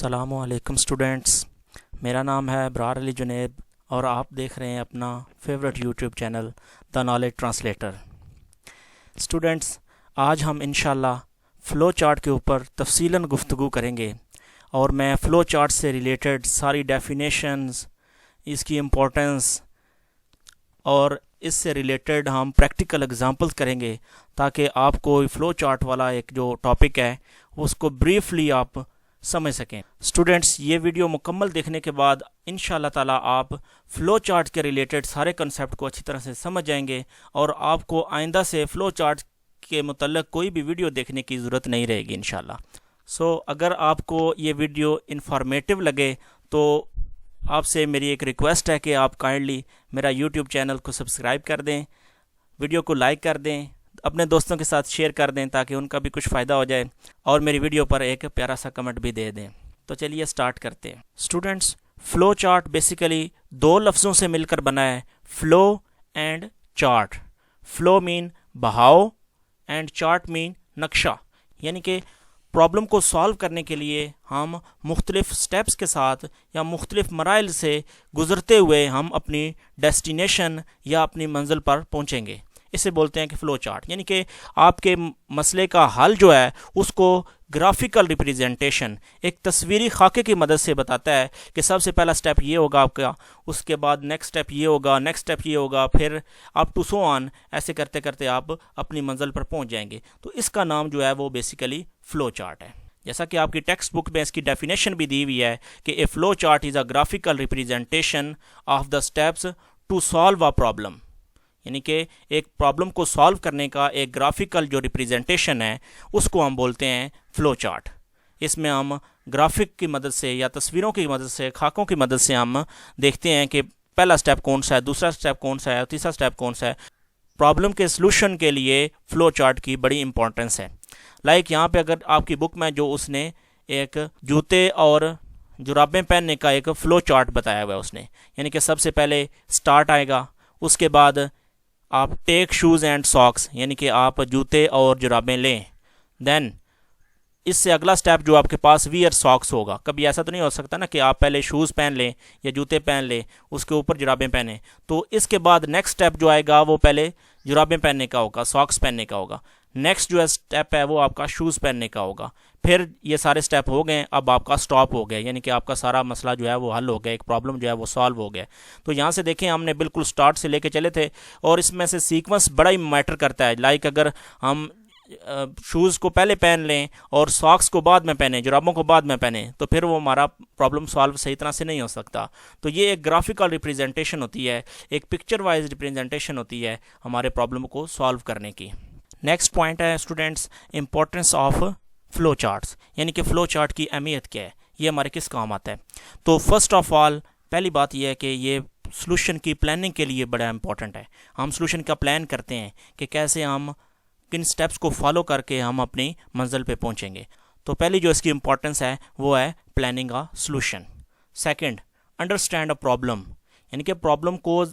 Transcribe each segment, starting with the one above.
अस्सलामुअलैकुम स्टूडेंट्स, मेरा नाम है अबरार अली जुनैब और आप देख रहे हैं अपना favourite YouTube channel the knowledge translator. Students, आज हम इंशाल्लाह फ़्लो चार्ट के ऊपर तफसीलन गुफ्तगू करेंगे और मैं फ़्लो चार्ट से रिलेटेड सारी डेफिनेशंस, इसकी इम्पोर्टेंस और इससे रिलेटेड हम प्रैक्टिकल एग्जांपल्स करेंगे ताकि आपको फ़्लो चार्ट वाला एक जो टॉपिक है उसको ब्रीफली आप समझ सकें। स्टूडेंट्स, ये वीडियो मुकम्मल देखने के बाद इंशाल्लाह ताला आप फ़्लो चार्ट के रिलेटेड सारे कंसेप्ट को अच्छी तरह से समझ जाएंगे और आपको आइंदा से फ़्लो चार्ट के मुतल्लिक़ कोई भी वीडियो देखने की ज़रूरत नहीं रहेगी इंशाल्लाह। अगर आपको ये वीडियो इंफॉर्मेटिव लगे तो आपसे मेरी एक रिक्वेस्ट है कि आप काइंडली मेरा यूट्यूब चैनल को सब्सक्राइब कर दें, वीडियो को लाइक कर दें, अपने दोस्तों के साथ शेयर कर दें ताकि उनका भी कुछ फ़ायदा हो जाए और मेरी वीडियो पर एक प्यारा सा कमेंट भी दे दें। तो चलिए स्टार्ट करते हैं। स्टूडेंट्स, फ़्लो चार्ट बेसिकली दो लफ्ज़ों से मिलकर बना है, flow and chart. Flow mean बहाव एंड चार्ट मीन नक्शा, यानी कि प्रॉब्लम को सॉल्व करने के लिए हम मुख्तलिफ़ स्टेप्स के साथ या मुख्तलिफ़ मराइल से गुज़रते हुए हम अपनी डेस्टिनेशन या अपनी मंजिल पर पहुँचेंगे। इसे बोलते हैं कि फ़्लो चार्ट, यानी कि आपके मसले का हल जो है उसको ग्राफिकल रिप्रेजेंटेशन, एक तस्वीरी खाके की मदद से बताता है कि सबसे पहला स्टेप ये होगा आपका, उसके बाद नेक्स्ट स्टेप ये होगा, नेक्स्ट स्टेप ये होगा, फिर आप टू सो ऑन, ऐसे करते करते आप अपनी मंजिल पर पहुंच जाएंगे। तो इसका नाम जो है वो बेसिकली फ़्लो चार्ट है। जैसा कि आपकी टेक्स्ट बुक में इसकी डेफिनेशन भी दी हुई है कि a flow chart is a graphical representation of the steps to solve a problem, यानी कि एक प्रॉब्लम को सॉल्व करने का एक ग्राफिकल जो रिप्रेजेंटेशन है उसको हम बोलते हैं फ़्लो चार्ट। इसमें हम ग्राफिक की मदद से या तस्वीरों की मदद से, खाकों की मदद से हम देखते हैं कि पहला स्टेप कौन सा है, दूसरा स्टेप कौन सा है, तीसरा स्टेप कौन सा है। प्रॉब्लम के सलूशन के लिए फ़्लो चार्ट की बड़ी इंपॉर्टेंस है। लाइक यहाँ पे अगर आपकी बुक में जो उसने एक जूते और जुराबें पहनने का एक फ़्लो चार्ट बताया हुआ है उसने, यानी कि सबसे पहले स्टार्ट आएगा, उसके बाद आप टेक शूज़ एंड सॉक्स, यानी कि आप जूते और जुराबें लें। देन इससे अगला स्टेप जो आपके पास वियर सॉक्स होगा। कभी ऐसा तो नहीं हो सकता ना कि आप पहले शूज़ पहन लें या जूते पहन लें उसके ऊपर जुराबें पहने। तो इसके बाद नेक्स्ट स्टेप जो आएगा वो पहले जुराबें पहनने का होगा, सॉक्स पहनने का होगा। नेक्स्ट जो स्टेप है वो आपका शूज़ पहनने का होगा। फिर ये सारे स्टेप हो गए, अब आपका स्टॉप हो गया, यानी कि आपका सारा मसला जो है वो हल हो गया, एक प्रॉब्लम जो है वो सॉल्व हो गया। तो यहाँ से देखें, हमने बिल्कुल स्टार्ट से लेके चले थे और इसमें से सीक्वेंस बड़ा ही मैटर करता है। लाइक अगर हम शूज़ को पहले पहन लें और सॉक्स को बाद में पहने, जुराबों को बाद में पहने, तो फिर वो हमारा प्रॉब्लम सॉल्व सही तरह से नहीं हो सकता। तो ये एक ग्राफिकल रिप्रेजेंटेशन होती है, एक पिक्चर वाइज रिप्रेजेंटेशन होती है हमारे प्रॉब्लम को सॉल्व करने की। नेक्स्ट पॉइंट है students, importance of flow charts, यानी कि फ़्लो चार्ट की अहमियत क्या है, ये हमारे किस काम आता है। तो फर्स्ट ऑफ ऑल पहली बात यह है कि ये सॉल्यूशन की प्लानिंग के लिए बड़ा इंपॉर्टेंट है। हम सॉल्यूशन का प्लान करते हैं कि कैसे हम किन स्टेप्स को फॉलो करके हम अपनी मंजिल पे पहुंचेंगे। तो पहली जो इसकी इंपॉर्टेंस है वो है planning a solution. Second, understand a problem, यानी कि प्रॉब्लम को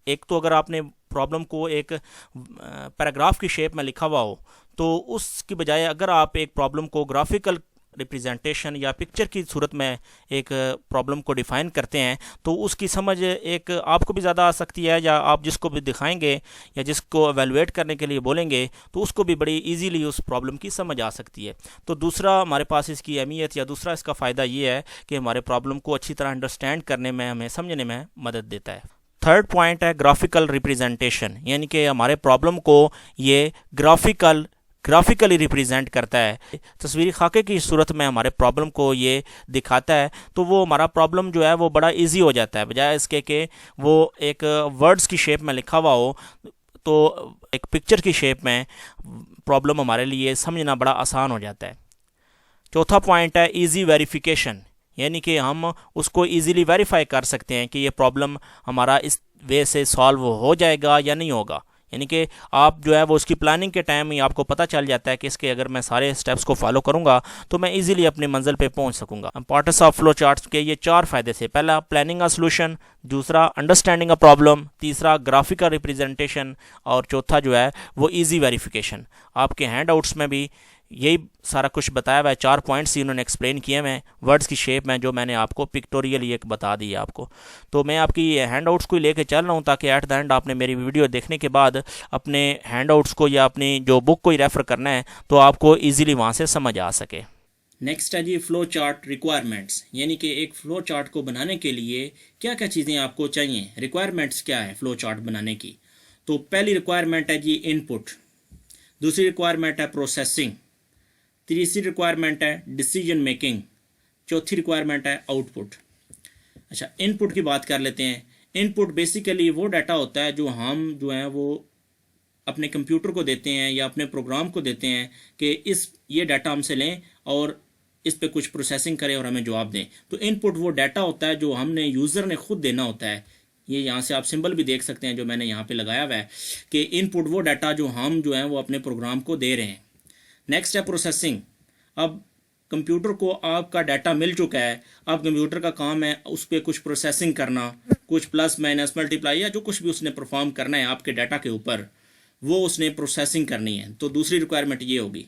एक तो अगर आपने प्रॉब्लम को एक पैराग्राफ की शेप में लिखा हुआ हो तो उसकी बजाय अगर आप एक प्रॉब्लम को ग्राफिकल रिप्रेजेंटेशन या पिक्चर की सूरत में एक प्रॉब्लम को डिफ़ाइन करते हैं तो उसकी समझ एक आपको भी ज़्यादा आ सकती है, या आप जिसको भी दिखाएंगे या जिसको एवेलुएट करने के लिए बोलेंगे तो उसको भी बड़ी इजीली उस प्रॉब्लम की समझ आ सकती है। तो दूसरा हमारे पास इसकी अहमियत या दूसरा इसका फ़ायदा ये है कि हमारे प्रॉब्लम को अच्छी तरह अंडरस्टैंड करने में, हमें समझने में मदद देता है। थर्ड पॉइंट है ग्राफिकल रिप्रेजेंटेशन, यानी कि हमारे प्रॉब्लम को ये ग्राफिकली रिप्रेजेंट करता है, तस्वीरी खाके की सूरत में हमारे प्रॉब्लम को ये दिखाता है। तो वो हमारा प्रॉब्लम जो है वो बड़ा इजी हो जाता है, बजाय इसके कि वो एक वर्ड्स की शेप में लिखा हुआ हो, तो एक पिक्चर की शेप में प्रॉब्लम हमारे लिए समझना बड़ा आसान हो जाता है। चौथा पॉइंट है इजी वेरिफिकेशन, यानी कि हम उसको इजीली वेरीफाई कर सकते हैं कि ये प्रॉब्लम हमारा इस वे से सॉल्व हो जाएगा या नहीं होगा। यानी कि आप जो है वो उसकी प्लानिंग के टाइम ही आपको पता चल जाता है कि इसके अगर मैं सारे स्टेप्स को फॉलो करूंगा तो मैं इजीली अपनी मंजिल पे पहुंच सकूंगा। इंपॉर्टेंस ऑफ फ्लो चार्ट्स के ये चार फायदे थे। पहला प्लानिंग अ सॉल्यूशन, दूसरा अंडरस्टैंडिंग अ प्रॉब्लम, तीसरा ग्राफिकल रिप्रेजेंटेशन और चौथा जो है वो इजी वेरिफिकेशन। आपके हैंड आउट्स में भी यही सारा कुछ बताया हुआ है, 4 पॉइंट्स ही उन्होंने एक्सप्लेन किए हुए हैं वर्ड्स की शेप में, जो मैंने आपको पिक्टोरियल एक बता दी है आपको। तो मैं आपकी हैंड आउट्स को लेके चल रहा हूँ ताकि एट द एंड आपने मेरी वीडियो देखने के बाद अपने हैंड आउट्स को या अपनी जो बुक को ही रेफ़र करना है तो आपको ईज़िली वहाँ से समझ आ सके। नेक्स्ट है जी फ्लो चार्ट रिक्वायरमेंट्स, यानी कि एक फ़्लो चार्ट को बनाने के लिए क्या क्या चीज़ें आपको चाहिए, रिक्वायरमेंट्स क्या है फ़्लो चार्ट बनाने की। तो पहली रिक्वायरमेंट है जी इनपुट, दूसरी रिक्वायरमेंट है प्रोसेसिंग, तीसरी रिक्वायरमेंट है डिसीजन मेकिंग, चौथी रिक्वायरमेंट है आउटपुट। अच्छा, इनपुट की बात कर लेते हैं। इनपुट बेसिकली वो डाटा होता है जो हम जो है वो अपने कंप्यूटर को देते हैं या अपने प्रोग्राम को देते हैं कि ये डाटा हमसे लें और इस पे कुछ प्रोसेसिंग करें और हमें जवाब दें। तो इनपुट वो डाटा होता है जो हमने यूज़र ने खुद देना होता है। ये यहाँ से आप सिंबल भी देख सकते हैं जो मैंने यहाँ पे लगाया हुआ है कि इनपुट वो डाटा जो हम जो है वो अपने प्रोग्राम को दे रहे हैं। नेक्स्ट है प्रोसेसिंग। अब कंप्यूटर को आपका डाटा मिल चुका है, अब कंप्यूटर का काम है उस पर कुछ प्रोसेसिंग करना, कुछ प्लस माइनस मल्टीप्लाई या जो कुछ भी उसने परफॉर्म करना है आपके डाटा के ऊपर, वो उसने प्रोसेसिंग करनी है। तो दूसरी रिक्वायरमेंट ये होगी।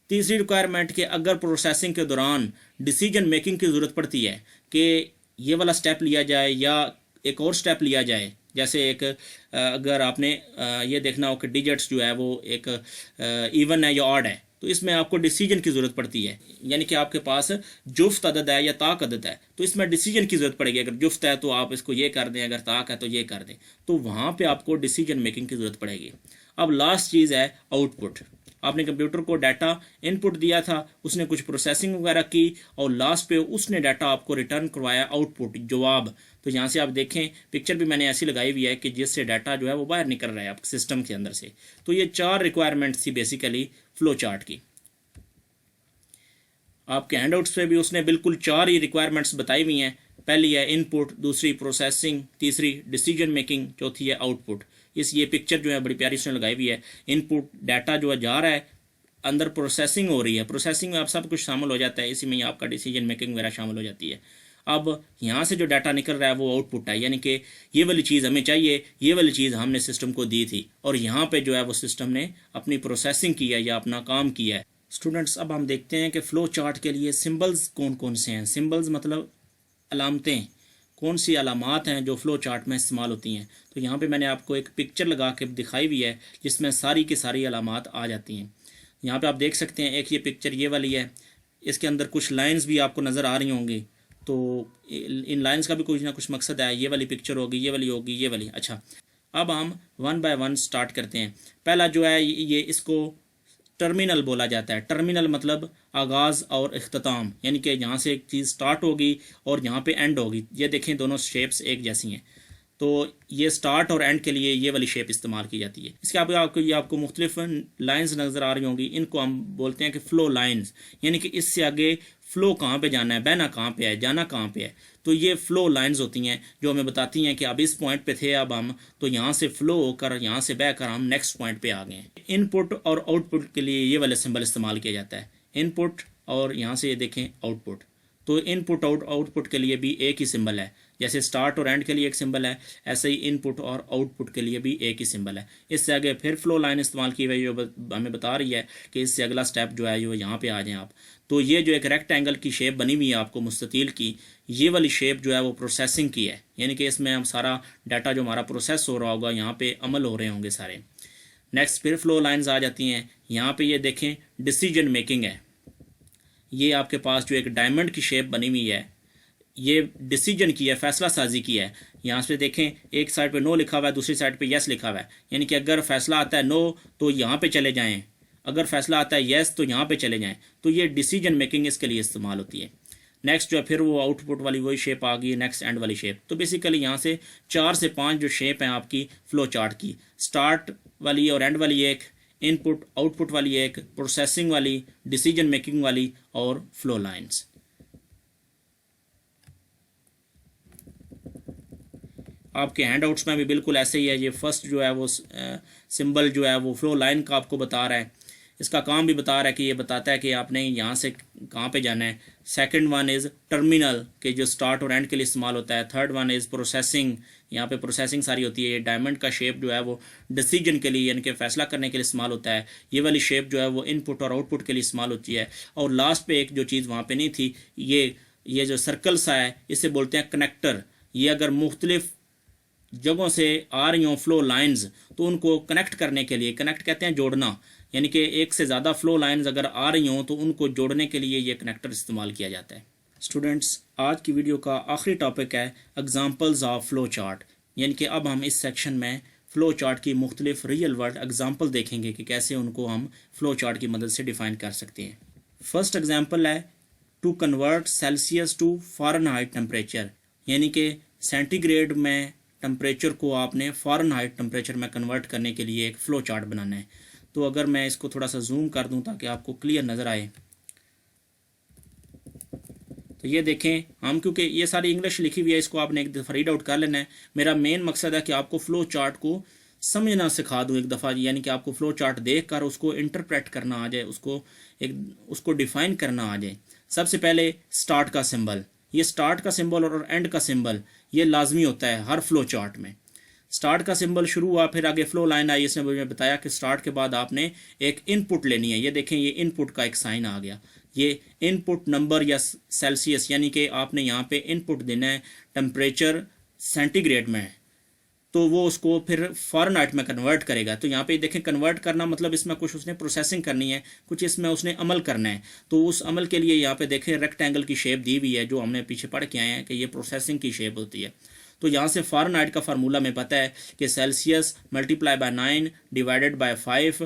तीसरी रिक्वायरमेंट कि अगर प्रोसेसिंग के दौरान डिसीजन मेकिंग की ज़रूरत पड़ती है कि ये वाला स्टेप लिया जाए या एक और स्टेप लिया जाए, जैसे एक अगर आपने ये देखना हो कि डिजिट्स जो है वो एक इवन है या ऑड है, तो इसमें आपको डिसीजन की ज़रूरत पड़ती है। यानी कि आपके पास जुफ्त अदद है या ताक अदद है, तो इसमें डिसीजन की ज़रूरत पड़ेगी। अगर जुफ्त है तो आप इसको ये कर दें, अगर ताक है तो ये कर दें, तो वहाँ पे आपको डिसीजन मेकिंग की ज़रूरत पड़ेगी। अब लास्ट चीज़ है आउटपुट। आपने कंप्यूटर को डाटा इनपुट दिया था, उसने कुछ प्रोसेसिंग वगैरह की और लास्ट पे उसने डाटा आपको रिटर्न करवाया आउटपुट, जवाब। तो यहाँ से आप देखें पिक्चर भी मैंने ऐसी लगाई हुई है कि जिससे डाटा जो है वो बाहर निकल रहा है आपके सिस्टम के अंदर से। तो ये 4 रिक्वायरमेंट्स थी बेसिकली फ्लो चार्ट की। आपके हैंडआउट्स पे भी उसने बिल्कुल 4 ही रिक्वायरमेंट्स बताई हुई हैं। पहली है इनपुट, दूसरी प्रोसेसिंग, तीसरी डिसीजन मेकिंग, चौथी है आउटपुट। ये पिक्चर जो है बड़ी प्यारी उसने लगाई हुई है। इनपुट डाटा जो है जा रहा है, अंदर प्रोसेसिंग हो रही है, प्रोसेसिंग में आप सब कुछ शामिल हो जाता है, इसी में ही आपका डिसीजन मेकिंग वगैरह शामिल हो जाती है। अब यहाँ से जो डाटा निकल रहा है वो आउटपुट है, यानी कि ये वाली चीज़ हमें चाहिए, ये वाली चीज़ हमने सिस्टम को दी थी और यहाँ पे जो है वो सिस्टम ने अपनी प्रोसेसिंग की है या अपना काम किया है। स्टूडेंट्स, अब हम देखते हैं कि फ़्लो चार्ट के लिए सिंबल्स कौन कौन से हैं। सिंबल्स मतलब अलामतें, कौन सी अलामात हैं जो फ़्लो चार्ट में इस्तेमाल होती हैं। तो यहाँ पे मैंने आपको एक पिक्चर लगा के दिखाई हुई है जिसमें सारी की सारी अलामात आ जाती हैं। यहाँ पे आप देख सकते हैं एक ये पिक्चर ये वाली है, इसके अंदर कुछ लाइंस भी आपको नज़र आ रही होंगी। तो इन लाइंस का भी कुछ ना कुछ मकसद है। ये वाली पिक्चर होगी, ये वाली होगी, ये वाली। अच्छा, अब हम 1 बाय 1 स्टार्ट करते हैं। पहला जो है ये इसको टर्मिनल बोला जाता है। टर्मिनल मतलब आगाज़ और इख्तिताम, यानी कि यहाँ से एक चीज़ स्टार्ट होगी और यहाँ पे एंड होगी। ये देखें दोनों शेप्स एक जैसी हैं, तो ये स्टार्ट और एंड के लिए ये वाली शेप इस्तेमाल की जाती है। इसके आपको मुख्तलिफ लाइंस नज़र आ रही होंगी, इनको हम बोलते हैं कि फ़्लो लाइंस, यानी कि इससे आगे फ़्लो कहाँ पे जाना है, बहना कहाँ पे है, जाना कहाँ पे है। तो ये फ़्लो लाइंस होती हैं जो हमें बताती हैं कि अब इस पॉइंट पे थे, अब हम तो यहाँ से फ़्लो होकर यहाँ से बह कर हम नेक्स्ट पॉइंट पे आ गए हैं। इनपुट और आउटपुट के लिए ये वाला सिंबल इस्तेमाल किया जाता है, इनपुट और यहाँ से ये देखें आउटपुट। तो इनपुट आउटपुट के लिए भी एक ही सिंबल है, जैसे स्टार्ट और एंड के लिए एक सिंबल है, ऐसे ही इनपुट और आउटपुट के लिए भी एक ही सिंबल है। इससे आगे फिर फ्लो लाइन इस्तेमाल की हुई जो हमें बता रही है कि इससे अगला स्टेप जो है वो यहाँ पे आ जाएं आप। तो ये जो एक रेक्टेंगल की शेप बनी हुई है आपको मुस्ततील की, ये वाली शेप जो है वो प्रोसेसिंग की है, यानी कि इसमें हम सारा डाटा जो हमारा प्रोसेस हो रहा होगा यहाँ पे अमल हो रहे होंगे सारे। नेक्स्ट फिर फ्लो लाइन्स आ जाती हैं। यहाँ पे ये देखें डिसीजन मेकिंग है, ये आपके पास जो एक डायमंड की शेप बनी हुई है, ये डिसीजन की है, फैसला साजी की है। यहाँ से देखें एक साइड पे नो लिखा हुआ है, दूसरी साइड पे यस लिखा हुआ है, यानी कि अगर फैसला आता है नो तो यहाँ पे चले जाएं, अगर फैसला आता है यस तो यहाँ पे चले जाएं। तो ये डिसीजन मेकिंग इसके लिए इस्तेमाल होती है। नेक्स्ट जो है फिर वो आउटपुट वाली वही शेप आ गई, नेक्स्ट एंड वाली शेप। तो बेसिकली यहाँ से 4 से 5 जो शेप हैं आपकी फ्लो चार्ट की, स्टार्ट वाली और एंड वाली एक, इनपुट आउटपुट वाली एक, प्रोसेसिंग वाली, डिसीजन मेकिंग वाली और फ्लो लाइन्स। आपके हैंडआउट्स में भी बिल्कुल ऐसे ही है। ये फर्स्ट जो है वो सिंबल जो है वो फ्लो लाइन का आपको बता रहा है। इसका काम भी बता रहा है कि ये बताता है कि आपने यहाँ से कहाँ पे जाना है। सेकंड वन इज़ टर्मिनल के जो स्टार्ट और एंड के लिए इस्तेमाल होता है। थर्ड वन इज़ प्रोसेसिंग, यहाँ पे प्रोसेसिंग सारी होती है। ये डायमंड का शेप जो है वो डिसीजन के लिए यानी कि फ़ैसला करने के लिए इस्तेमाल होता है। ये वाली शेप जो है वो इनपुट और आउटपुट के लिए इस्तेमाल होती है। और लास्ट पे एक जो चीज़ वहाँ पे नहीं थी, ये जो सर्कल सा है इसे बोलते हैं कनेक्टर। ये अगर मुख्तलिफ जगहों से आ रही हों फ्लो लाइंस तो उनको कनेक्ट करने के लिए, कनेक्ट कहते हैं जोड़ना, यानी कि एक से ज़्यादा फ्लो लाइंस अगर आ रही हों तो उनको जोड़ने के लिए ये कनेक्टर इस्तेमाल किया जाता है। स्टूडेंट्स, आज की वीडियो का आखिरी टॉपिक है एग्जांपल्स ऑफ फ्लो चार्ट, यानी कि अब हम इस सेक्शन में फ़्लो चार्ट की मुख्तलिफ रियल वर्ल्ड एग्जांपल देखेंगे कि कैसे उनको हम फ़्लो चार्ट की मदद से डिफ़ाइन कर सकते हैं। फर्स्ट एग्जांपल है to convert Celsius to Fahrenheit temperature, यानी कि सेंटीग्रेड में टेम्परेचर को आपने फ़ारेनहाइट टेम्परेचर में कन्वर्ट करने के लिए एक फ़्लो चार्ट बनाना है। तो अगर मैं इसको थोड़ा सा जूम कर दूं ताकि आपको क्लियर नज़र आए, तो ये देखें हम, क्योंकि ये सारी इंग्लिश लिखी हुई है, इसको आपने एक दफ़ा रीड आउट कर लेना है। मेरा मेन मकसद है कि आपको फ़्लो चार्ट को समझना सिखा दूँ एक दफ़ा, यानी कि आपको फ़्लो चार्ट देख कर उसको इंटरप्रेट करना आ जाए, उसको डिफ़ाइन करना आ जाए। सबसे पहले स्टार्ट का सिंबल, ये स्टार्ट का सिंबल और एंड का सिंबल ये लाजमी होता है हर फ्लो चार्ट में। स्टार्ट का सिंबल शुरू हुआ, फिर आगे फ्लो लाइन आई, इसने मुझे बताया कि स्टार्ट के बाद आपने एक इनपुट लेनी है। ये देखें, ये इनपुट का एक साइन आ गया, ये इनपुट नंबर या सेल्सियस, यानी कि आपने यहाँ पे इनपुट देना है टेम्परेचर सेंटीग्रेड में, तो वो उसको फिर फ़ारेनहाइट में कन्वर्ट करेगा। तो यहाँ पे देखें, कन्वर्ट करना मतलब इसमें कुछ उसने प्रोसेसिंग करनी है, कुछ इसमें उसने अमल करना है। तो उस अमल के लिए यहाँ पे देखें रेक्टेंगल की शेप दी हुई है, जो हमने पीछे पढ़ के आए हैं कि ये प्रोसेसिंग की शेप होती है। तो यहाँ से फ़ारेनहाइट का फार्मूला में पता है कि Celsius multiply by 9 divided by 5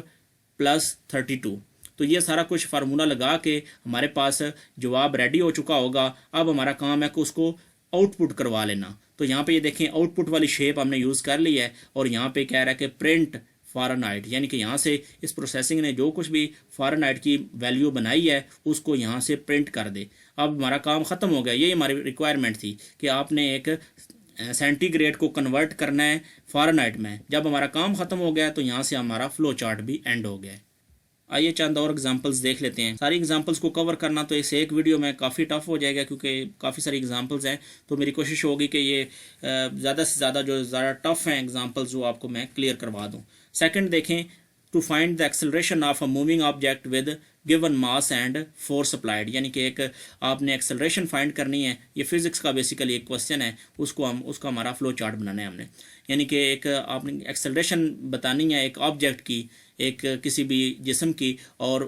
plus 32। तो ये सारा कुछ फार्मूला लगा के हमारे पास जवाब रेडी हो चुका होगा। अब हमारा काम है कि उसको आउटपुट करवा लेना। तो यहाँ पे ये देखें, आउटपुट वाली शेप हमने यूज़ कर ली है और यहाँ पे कह रहा है कि प्रिंट फ़ारेनहाइट, यानी कि यहाँ से इस प्रोसेसिंग ने जो कुछ भी फ़ारेनहाइट की वैल्यू बनाई है उसको यहाँ से प्रिंट कर दे। अब हमारा काम ख़त्म हो गया। यही हमारी रिक्वायरमेंट थी कि आपने एक सेंटीग्रेड को कन्वर्ट करना है फ़ारेनहाइट में। जब हमारा काम ख़त्म हो गया तो यहाँ से हमारा फ़्लो चार्ट भी एंड हो गया। आइए चंद और एग्जांपल्स देख लेते हैं। सारी एग्जांपल्स को कवर करना तो इस एक वीडियो में काफ़ी टफ हो जाएगा, क्योंकि काफ़ी सारी एग्जांपल्स हैं। तो मेरी कोशिश होगी कि ये ज़्यादा से ज़्यादा जो ज़्यादा टफ हैं एग्जांपल्स वो आपको मैं क्लियर करवा दूँ। सेकंड देखें, to find the acceleration of a moving object with given mass and force applied, यानी कि एक आपने एक्सेलरेशन फाइंड करनी है। ये फिज़िक्स का बेसिकली एक क्वेश्चन है, उसका हमारा फ्लो चार्ट बनाना है हमने। यानी कि एक आपने एक्सेलरेशन बतानी है एक ऑब्जेक्ट की, एक किसी भी जिस्म की, और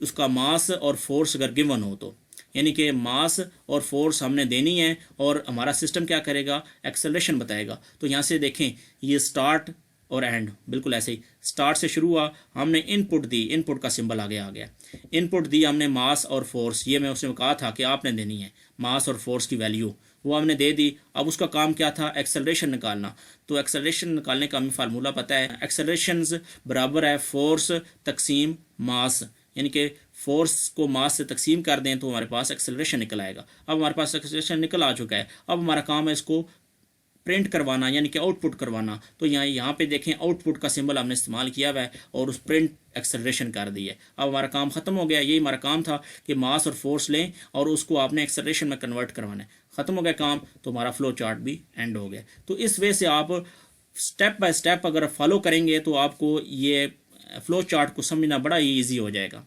उसका मास और फोर्स अगर गिवन हो तो, यानी कि मास और फोर्स हमने देनी है और हमारा सिस्टम क्या करेगा, एक्सेलरेशन बताएगा। तो यहाँ से देखें, ये स्टार्ट और एंड बिल्कुल ऐसे ही, स्टार्ट से शुरू हुआ, हमने इनपुट दी, इनपुट का सिंबल आगे आ गया, इनपुट दी हमने मास और फोर्स, ये मैं उसने कहा था कि आपने देनी है मास और फोर्स की वैल्यू, वो हमने दे दी। अब उसका काम क्या था, एक्सेलरेशन निकालना। तो एक्सेलरेशन निकालने का हमें फार्मूला पता है, एक्सेलरेशन बराबर है फोर्स तकसीम मास, यानी कि फोर्स को मास से तकसीम कर दें तो हमारे पास एक्सेलरेशन निकल आएगा। अब हमारे पास एक्सेलरेशन निकल आ चुका है। अब हमारा काम है इसको प्रिंट करवाना, यानी कि आउटपुट करवाना। तो यहाँ पे देखें, आउटपुट का सिंबल हमने इस्तेमाल किया हुआ है और उस प्रिंट एक्सेलरेशन कर दी है। अब हमारा काम ख़त्म हो गया। यही हमारा काम था कि मास और फोर्स लें और उसको आपने एक्सेलरेशन में कन्वर्ट करवाना है। ख़त्म हो गया काम, तो हमारा फ्लो चार्ट भी एंड हो गया। तो इस वे से आप स्टेप बाय स्टेप अगर फॉलो करेंगे तो आपको ये फ्लो चार्ट को समझना बड़ा ही ईजी हो जाएगा।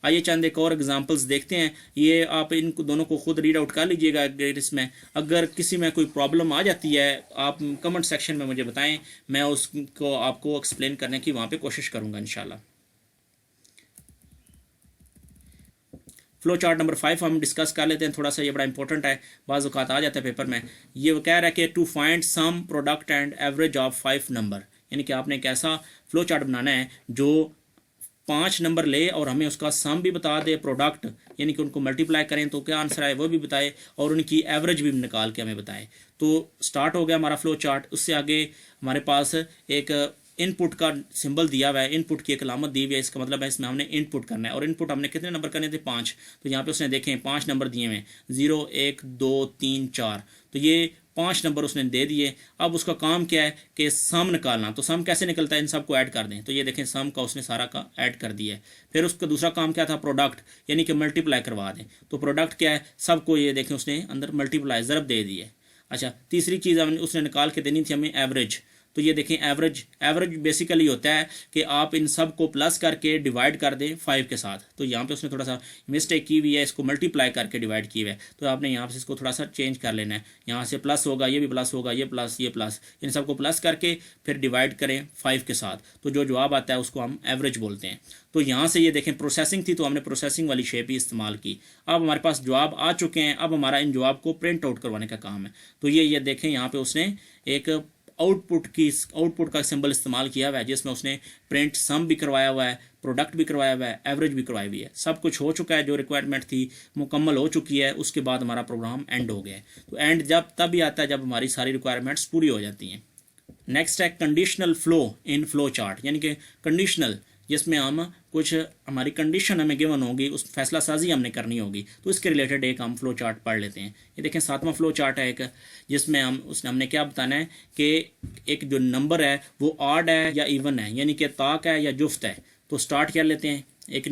आइए चंद एक और एग्जांपल्स देखते हैं। ये आप इन दोनों को खुद रीड आउट कर लीजिएगा। इसमें अगर किसी में कोई प्रॉब्लम आ जाती है आप कमेंट सेक्शन में मुझे बताएं, मैं उसको आपको एक्सप्लेन करने की वहाँ पे कोशिश करूँगा इंशाल्लाह। फ्लो चार्ट नंबर 5 हम डिस्कस कर लेते हैं। थोड़ा सा ये बड़ा इंपॉर्टेंट है, बाज़ औक़ात आ जाता है पेपर में। ये कह रहा है कि to find sum product and average of 5 number, यानी कि आपने एक ऐसा फ्लो चार्ट बनाना है जो 5 नंबर ले और हमें उसका सम भी बता दे, प्रोडक्ट यानी कि उनको मल्टीप्लाई करें तो क्या आंसर आए वो भी बताए, और उनकी एवरेज भी निकाल के हमें बताए। तो स्टार्ट हो गया हमारा फ्लो चार्ट। उससे आगे हमारे पास एक इनपुट का सिंबल दिया हुआ है, इनपुट की एक अलामत दी हुई है। इसका मतलब है इसमें हमने इनपुट करना है, और इनपुट हमने कितने नंबर करने थे, 5। तो यहाँ पे उसने देखें 5 नंबर दिए हुए हैं, 0 1 2 3 4। तो ये 5 नंबर उसने दे दिए। अब उसका काम क्या है कि सम निकालना। तो सम कैसे निकलता है, इन सबको ऐड कर दें। तो ये देखें सम का उसने सारा का ऐड कर दिया है। फिर उसका दूसरा काम क्या था, प्रोडक्ट, यानी कि मल्टीप्लाई करवा दें। तो प्रोडक्ट क्या है, सबको ये देखें उसने अंदर मल्टीप्लाई ज़रब दे दी है। अच्छा, तीसरी चीज़ उसने निकाल के देनी थी हमें एवरेज। तो ये देखें एवरेज बेसिकली होता है कि आप इन सब को प्लस करके डिवाइड कर दें 5 के साथ। तो यहाँ पे उसने थोड़ा सा मिस्टेक की हुई है, इसको मल्टीप्लाई करके डिवाइड किया हुआ है। तो आपने यहाँ से इसको थोड़ा सा चेंज कर लेना है। यहाँ से प्लस होगा, ये भी प्लस होगा, ये प्लस, इन सबको प्लस करके फिर डिवाइड करें 5 के साथ। तो जो जवाब आता है उसको हम एवरेज बोलते हैं। तो यहाँ से ये देखें प्रोसेसिंग थी, तो हमने प्रोसेसिंग वाली शेप ही इस्तेमाल की। अब हमारे पास जवाब आ चुके हैं। अब हमारा इन जवाब को प्रिंट आउट करवाने का काम है। तो ये देखें यहाँ पे उसने एक आउटपुट का सिंबल इस्तेमाल किया हुआ है, जिसमें उसने प्रिंट सम भी करवाया हुआ है, प्रोडक्ट भी करवाया हुआ है, एवरेज भी करवाई हुई है। सब कुछ हो चुका है, जो रिक्वायरमेंट थी मुकम्मल हो चुकी है। उसके बाद हमारा प्रोग्राम एंड हो गया है। तो एंड तब भी आता है जब हमारी सारी रिक्वायरमेंट्स पूरी हो जाती हैं। नेक्स्ट है conditional flow in flow chart, यानी कि कंडीशनल, जिसमें हम कुछ हमारी कंडीशन हमें गिवन होगी, उस फैसला साजी हमने करनी होगी। तो इसके रिलेटेड एक हम फ्लो चार्ट पढ़ लेते हैं। ये देखें 7वां फ्लो चार्ट है एक, जिसमें हमने क्या बताना है कि एक जो नंबर है वो ऑड है या इवन है, यानी कि ताक है या जुफ्त है। तो स्टार्ट कर लेते हैं। एक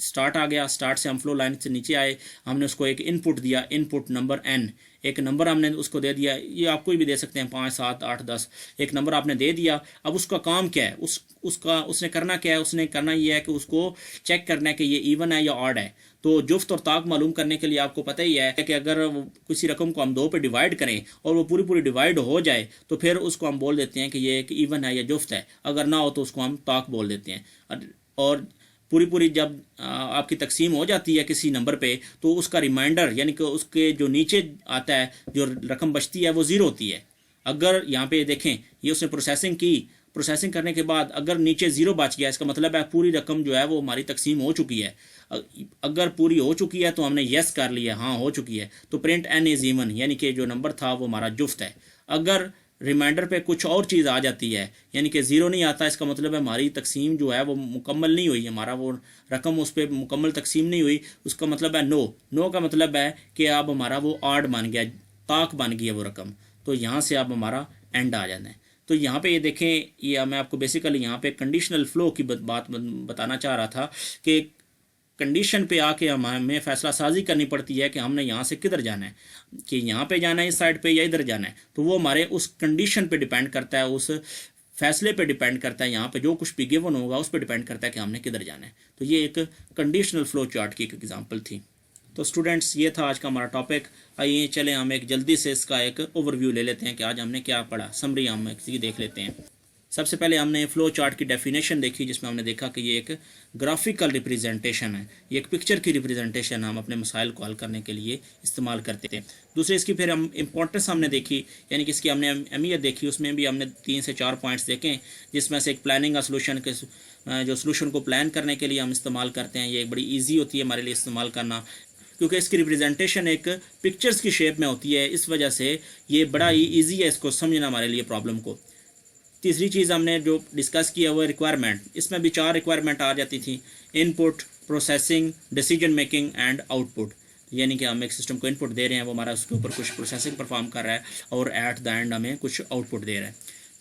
स्टार्ट आ गया, स्टार्ट से हम फ्लो लाइन से नीचे आए, हमने उसको एक इनपुट दिया, इनपुट नंबर n, एक नंबर हमने उसको दे दिया। ये आपको भी दे सकते हैं 5, 7, 8, 10, एक नंबर आपने दे दिया। अब उसका काम क्या है, उसने करना क्या है, उसने करना ये है कि उसको चेक करना है कि ये इवन है या ऑड है। तो जुफ्त और ताक मालूम करने के लिए आपको पता ही है कि अगर किसी रकम को हम 2 पे डिवाइड करें और वो पूरी डिवाइड हो जाए तो फिर उसको हम बोल देते हैं कि ये एक इवन है या जुफ्त है। अगर ना हो तो उसको हम ताक बोल देते हैं। और पूरी जब आपकी तकसीम हो जाती है किसी नंबर पे, तो उसका रिमाइंडर, यानी कि उसके जो नीचे आता है जो रकम बचती है वो 0 होती है। अगर यहाँ पे देखें, ये उसने प्रोसेसिंग करने के बाद अगर नीचे 0 बच गया, इसका मतलब है पूरी रकम जो है वो हमारी तकसीम हो चुकी है। अगर पूरी हो चुकी है तो हमने यस कर लिया, हाँ हो चुकी है। तो प्रिंट n इज इवन, यानी कि जो नंबर था वो हमारा जुफ्त है। अगर रिमाइंडर पे कुछ और चीज़ आ जाती है, यानी कि 0 नहीं आता, इसका मतलब है हमारी तकसीम जो है वो मुकम्मल नहीं हुई, हमारा वो रकम उस पर मुकम्मल तकसीम नहीं हुई। उसका मतलब है नो का मतलब है कि अब हमारा वो ऑड बन गया, ताक बन गई है वो रकम। तो यहाँ से अब हमारा एंड आ जाना है। तो यहाँ पे ये देखें, ये मैं आपको बेसिकली यहाँ पे कंडीशनल फ्लो की बात बताना चाह रहा था कि कंडीशन पे आके हमें फैसला साजी करनी पड़ती है कि हमने यहाँ से किधर जाना है, कि यहाँ पे जाना है इस साइड पे या इधर जाना है। तो वो हमारे उस कंडीशन पे डिपेंड करता है, उस फैसले पे डिपेंड करता है। यहाँ पे जो कुछ भी गिवन होगा उस पर डिपेंड करता है कि हमने किधर जाना है। तो ये एक कंडीशनल फ्लो चार्ट की एक एग्जाम्पल थी। तो स्टूडेंट्स, ये था आज का हमारा टॉपिक। आइए चलें हम एक जल्दी से इसका एक ओवरव्यू ले लेते हैं कि आज हमने क्या पढ़ा। समरी हम देख लेते हैं। सबसे पहले हमने फ्लो चार्ट की डेफिनेशन देखी, जिसमें हमने देखा कि ये एक ग्राफिकल रिप्रेजेंटेशन है, ये एक पिक्चर की रिप्रेजेंटेशन हम अपने मसाइल को हल करने के लिए इस्तेमाल करते थे। दूसरे इसकी फिर हम इंपॉर्टेंस हमने देखी, यानी कि इसकी हमने अहमियत देखी। उसमें भी हमने 3 से 4 पॉइंट्स देखे, जिसमें से एक प्लानिंग का सोल्यूशन के जो सोल्यूशन को प्लान करने के लिए हम इस्तेमाल करते हैं। ये बड़ी ईजी होती है हमारे लिए इस्तेमाल करना, क्योंकि इसकी रिप्रेजेंटेशन एक पिक्चर्स की शेप में होती है। इस वजह से ये बड़ा ही ईजी है इसको समझना हमारे लिए प्रॉब्लम को। तीसरी चीज़ हमने जो डिस्कस किया वो रिक्वायरमेंट। इसमें भी 4 रिक्वायरमेंट आ जाती थी, input, processing, decision making and output. यानी कि हम एक सिस्टम को इनपुट दे रहे हैं, वो हमारा उसके ऊपर कुछ प्रोसेसिंग परफॉर्म कर रहा है और एट द एंड हमें कुछ आउटपुट दे रहा है।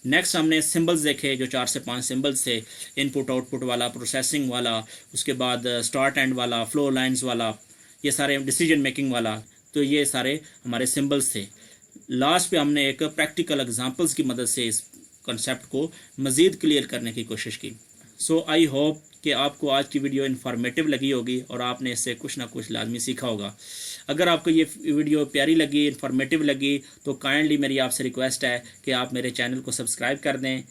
नेक्स्ट हमने सिंबल्स देखे, जो 4 से 5 सिंबल्स थे, इनपुट आउटपुट वाला, प्रोसेसिंग वाला, उसके बाद स्टार्ट एंड वाला, फ्लो लाइन्स वाला, ये सारे डिसीजन मेकिंग वाला। तो ये सारे हमारे सिंबल्स थे। लास्ट पे हमने एक प्रैक्टिकल एग्जांपल्स की मदद से इस कॉन्सेप्ट को मज़ीद क्लियर करने की कोशिश की। सो आई होप कि आपको आज की वीडियो इन्फॉर्मेटिव लगी होगी और आपने इससे कुछ ना कुछ लाजमी सीखा होगा। अगर आपको ये वीडियो प्यारी लगी, इन्फॉर्मेटिव लगी, तो काइंडली मेरी आपसे रिक्वेस्ट है कि आप मेरे चैनल को सब्सक्राइब कर दें,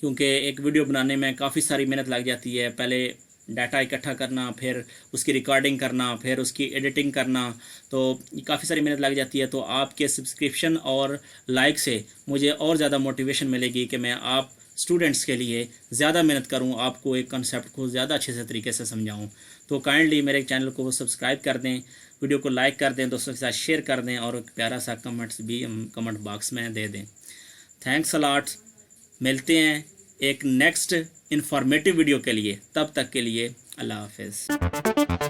क्योंकि एक वीडियो बनाने में काफ़ी सारी मेहनत लग जाती है। पहले डाटा इकट्ठा करना, फिर उसकी रिकॉर्डिंग करना, फिर उसकी एडिटिंग करना, तो काफ़ी सारी मेहनत लग जाती है। तो आपके सब्सक्रिप्शन और लाइक से मुझे और ज़्यादा मोटिवेशन मिलेगी कि मैं आप स्टूडेंट्स के लिए ज़्यादा मेहनत करूं, आपको एक कंसेप्ट को ज़्यादा अच्छे से तरीके से समझाऊं। तो काइंडली मेरे चैनल को सब्सक्राइब कर दें, वीडियो को लाइक कर दें, दोस्तों के साथ शेयर कर दें और एक प्यारा सा कमेंट्स भी कमेंट बॉक्स में दे दें। Thanks a lot. मिलते हैं एक नेक्स्ट इन्फॉर्मेटिव वीडियो के लिए, तब तक के लिए अल्लाह हाफिज़।